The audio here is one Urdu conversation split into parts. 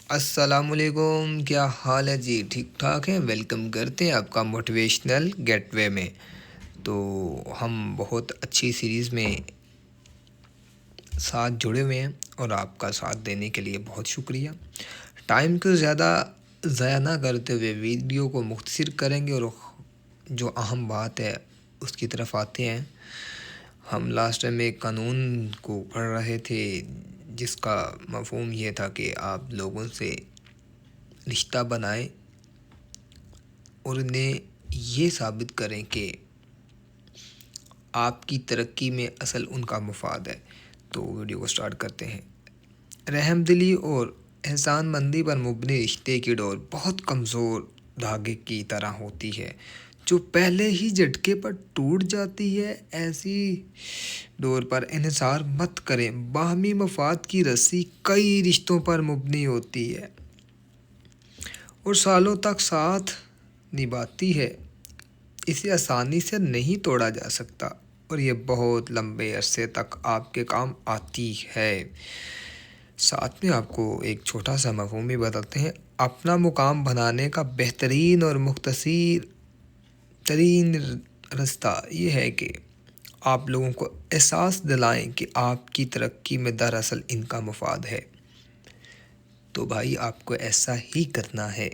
السلام علیکم، کیا حال ہے جی؟ ٹھیک ٹھاک ہیں؟ ویلکم کرتے ہیں آپ کا موٹیویشنل گیٹ وے میں۔ تو ہم بہت اچھی سیریز میں ساتھ جڑے ہوئے ہیں اور آپ کا ساتھ دینے کے لیے بہت شکریہ۔ ٹائم کو زیادہ ضائع نہ کرتے ہوئے ویڈیو کو مختصر کریں گے اور جو اہم بات ہے اس کی طرف آتے ہیں۔ ہم لاسٹ ٹائم ایک قانون کو پڑھ رہے تھے جس کا مفہوم یہ تھا کہ آپ لوگوں سے رشتہ بنائیں اور انہیں یہ ثابت کریں کہ آپ کی ترقی میں اصل ان کا مفاد ہے۔ تو ویڈیو کو سٹارٹ کرتے ہیں۔ رحم دلی اور احسان مندی پر مبنی رشتے کی ڈور بہت کمزور دھاگے کی طرح ہوتی ہے جو پہلے ہی جھٹکے پر ٹوٹ جاتی ہے۔ ایسی ڈور پر انحصار مت کریں۔ باہمی مفاد کی رسی کئی رشتوں پر مبنی ہوتی ہے اور سالوں تک ساتھ نبھاتی ہے۔ اسے آسانی سے نہیں توڑا جا سکتا اور یہ بہت لمبے عرصے تک آپ کے کام آتی ہے۔ ساتھ میں آپ کو ایک چھوٹا سا مفہوم بھی بتاتے ہیں۔ اپنا مقام بنانے کا بہترین اور مختصر ترین راستہ یہ ہے کہ آپ لوگوں کو احساس دلائیں کہ آپ کی ترقی میں دراصل ان کا مفاد ہے۔ تو بھائی آپ کو ایسا ہی کرنا ہے۔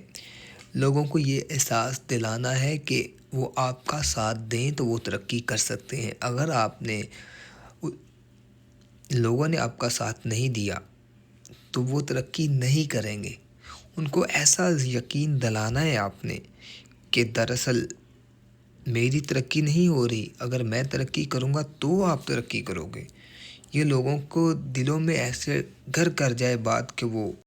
لوگوں کو یہ احساس دلانا ہے کہ وہ آپ کا ساتھ دیں تو وہ ترقی کر سکتے ہیں۔ اگر لوگوں نے آپ کا ساتھ نہیں دیا تو وہ ترقی نہیں کریں گے۔ ان کو ایسا یقین دلانا ہے آپ نے کہ دراصل میری ترقی نہیں ہو رہی، اگر میں ترقی کروں گا تو آپ ترقی کرو گے۔ یہ لوگوں کو دلوں میں ایسے گھر کر جائے بات کہ وہ